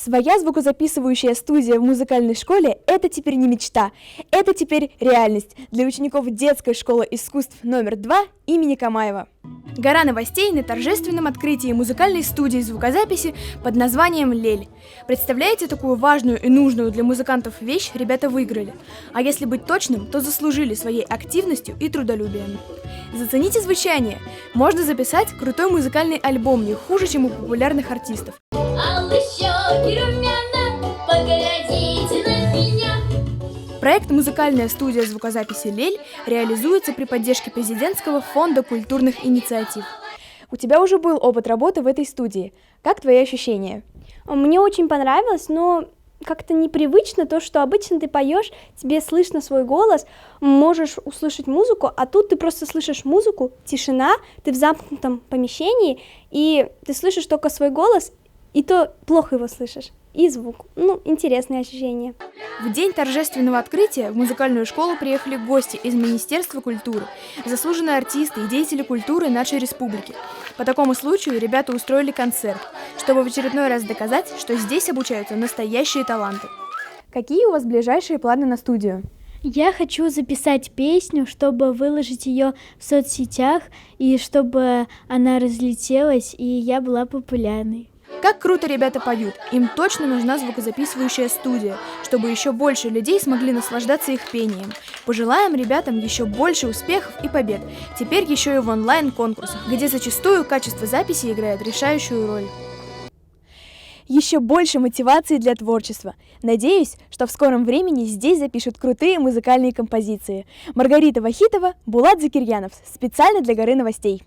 Своя звукозаписывающая студия в музыкальной школе – это теперь не мечта, это теперь реальность для учеников детской школы искусств номер 2 имени Камаева. Гора новостей на торжественном открытии музыкальной студии звукозаписи под названием «Лель». Представляете, такую важную и нужную для музыкантов вещь ребята выиграли. А если быть точным, то заслужили своей активностью и трудолюбием. Зацените звучание. Можно записать крутой музыкальный альбом не хуже, чем у популярных артистов. Поглядите на меня. Проект «Музыкальная студия звукозаписи «Лель» реализуется при поддержке президентского фонда культурных инициатив. У тебя уже был опыт работы в этой студии. Как твои ощущения? Мне очень понравилось, но как-то непривычно то, что обычно ты поешь, тебе слышно свой голос, можешь услышать музыку, а тут ты просто слышишь музыку, тишина, ты в замкнутом помещении, и ты слышишь только свой голос, и то плохо его слышишь. И звук. Интересные ощущения. В день торжественного открытия в музыкальную школу приехали гости из Министерства культуры, заслуженные артисты и деятели культуры нашей республики. По такому случаю ребята устроили концерт, чтобы в очередной раз доказать, что здесь обучаются настоящие таланты. Какие у вас ближайшие планы на студию? Я хочу записать песню, чтобы выложить ее в соцсетях, и чтобы она разлетелась, и я была популярной. Как круто ребята поют, им точно нужна звукозаписывающая студия, чтобы еще больше людей смогли наслаждаться их пением. Пожелаем ребятам еще больше успехов и побед, теперь еще и в онлайн-конкурсах, где зачастую качество записи играет решающую роль. Еще больше мотивации для творчества. Надеюсь, что в скором времени здесь запишут крутые музыкальные композиции. Маргарита Вахитова, Булат Закирьянов. Специально для Горы новостей.